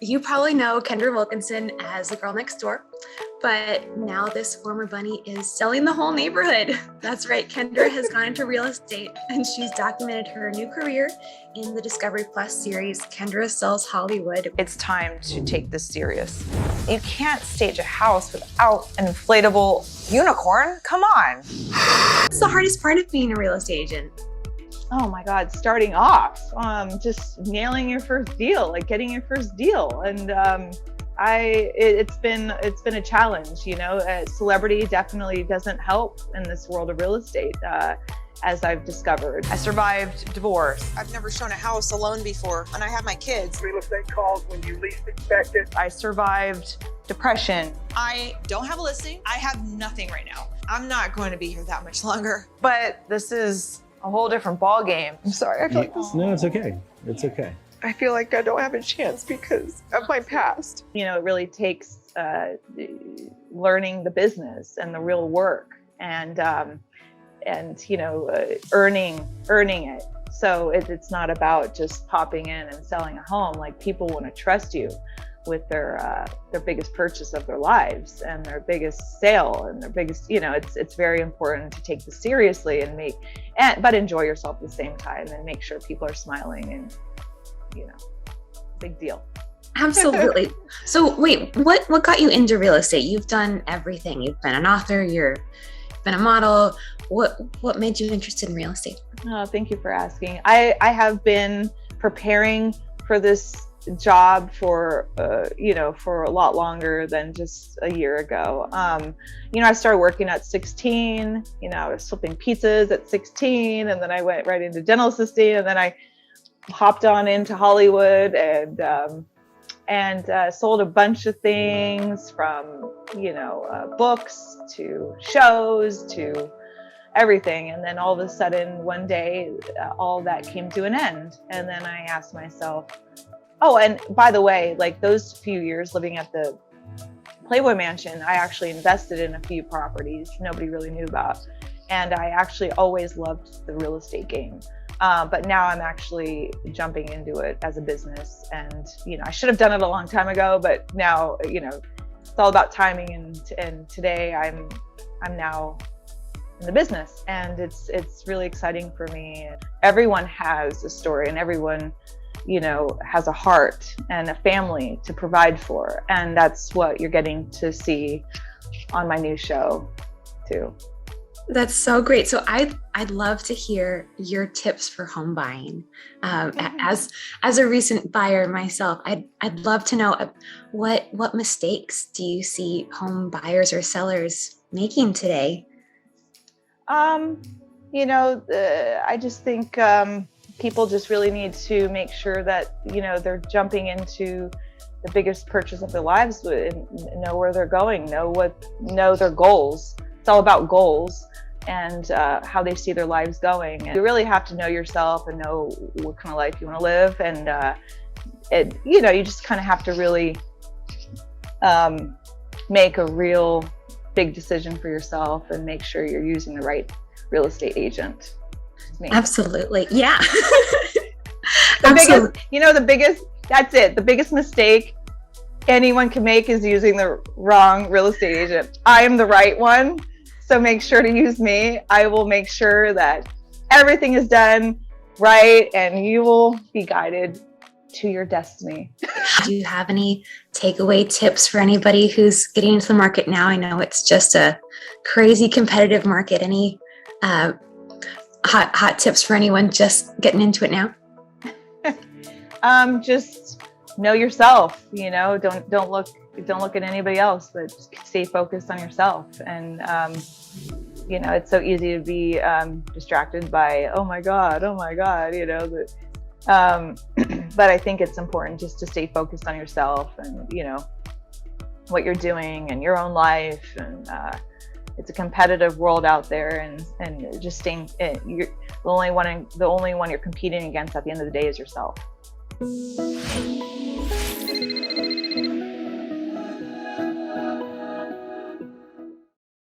You probably know Kendra Wilkinson as the girl next door, but now this former bunny is selling the whole neighborhood. That's right, Kendra has gone into real estate and she's documented her new career in the Discovery Plus series, Kendra Sells Hollywood. It's time to take this serious. You can't stage a house without an inflatable unicorn. Come on. What's the hardest part of being a real estate agent? Oh my God, starting off, just nailing your first deal, like getting your first deal. And it's been a challenge, you know. Celebrity definitely doesn't help in this world of real estate, as I've discovered. I survived divorce. I've never shown a house alone before, and I have my kids. Real estate calls when you least expect it. I survived depression. I don't have a listing. I have nothing right now. I'm not going to be here that much longer. But this is a whole different ball game. I'm sorry, I feel like this. No, it's okay. It's okay. I feel like I don't have a chance because of my past. You know, it really takes learning the business and the real work and you know, earning it. So it's not about just popping in and selling a home. Like, people want to trust you with their biggest purchase of their lives and their biggest sale and their biggest, you know, it's very important to take this seriously but enjoy yourself at the same time and make sure people are smiling and, you know, big deal. Absolutely. So wait, what got you into real estate? You've done everything. You've been an author, you've been a model. What made you interested in real estate? Oh, thank you for asking. I have been preparing for this job for a lot longer than just a year ago. You know, I started working at 16. You know, I was flipping pizzas at 16, and then I went right into dental assisting, and then I hopped on into Hollywood and sold a bunch of things, from books to shows to everything. And then all of a sudden one day all that came to an end, and then I asked myself, oh, and by the way, like, those few years living at the Playboy Mansion, I actually invested in a few properties nobody really knew about. And I actually always loved the real estate game. But now I'm actually jumping into it as a business. And, you know, I should have done it a long time ago, but now, you know, it's all about timing. And today I'm now in the business, and it's really exciting for me. Everyone has a story, and everyone, you know, has a heart and a family to provide for. And that's what you're getting to see on my new show too. That's so great. So I'd love to hear your tips for home buying. As a recent buyer myself, I'd love to know what mistakes do you see home buyers or sellers making today? You know, I just think people just really need to make sure that, you know, they're jumping into the biggest purchase of their lives and know where they're going, know their goals. It's all about goals and how they see their lives going. And you really have to know yourself and know what kind of life you want to live. And you know, you just kind of have to really make a real big decision for yourself and make sure you're using the right real estate agent. Absolutely. Yeah. The biggest mistake anyone can make is using the wrong real estate agent. I am the right one, so make sure to use me. I will make sure that everything is done right and you will be guided to your destiny. Do you have any takeaway tips for anybody who's getting into the market now? I know it's just a crazy competitive market. Any hot tips for anyone just getting into it now? Just know yourself. You know, don't look at anybody else, but just stay focused on yourself. And you know, it's so easy to be distracted by oh my god, you know. But I think it's important just to stay focused on yourself and, you know, what you're doing and your own life. And it's a competitive world out there, and just staying. You're the only one you're competing against at the end of the day is yourself.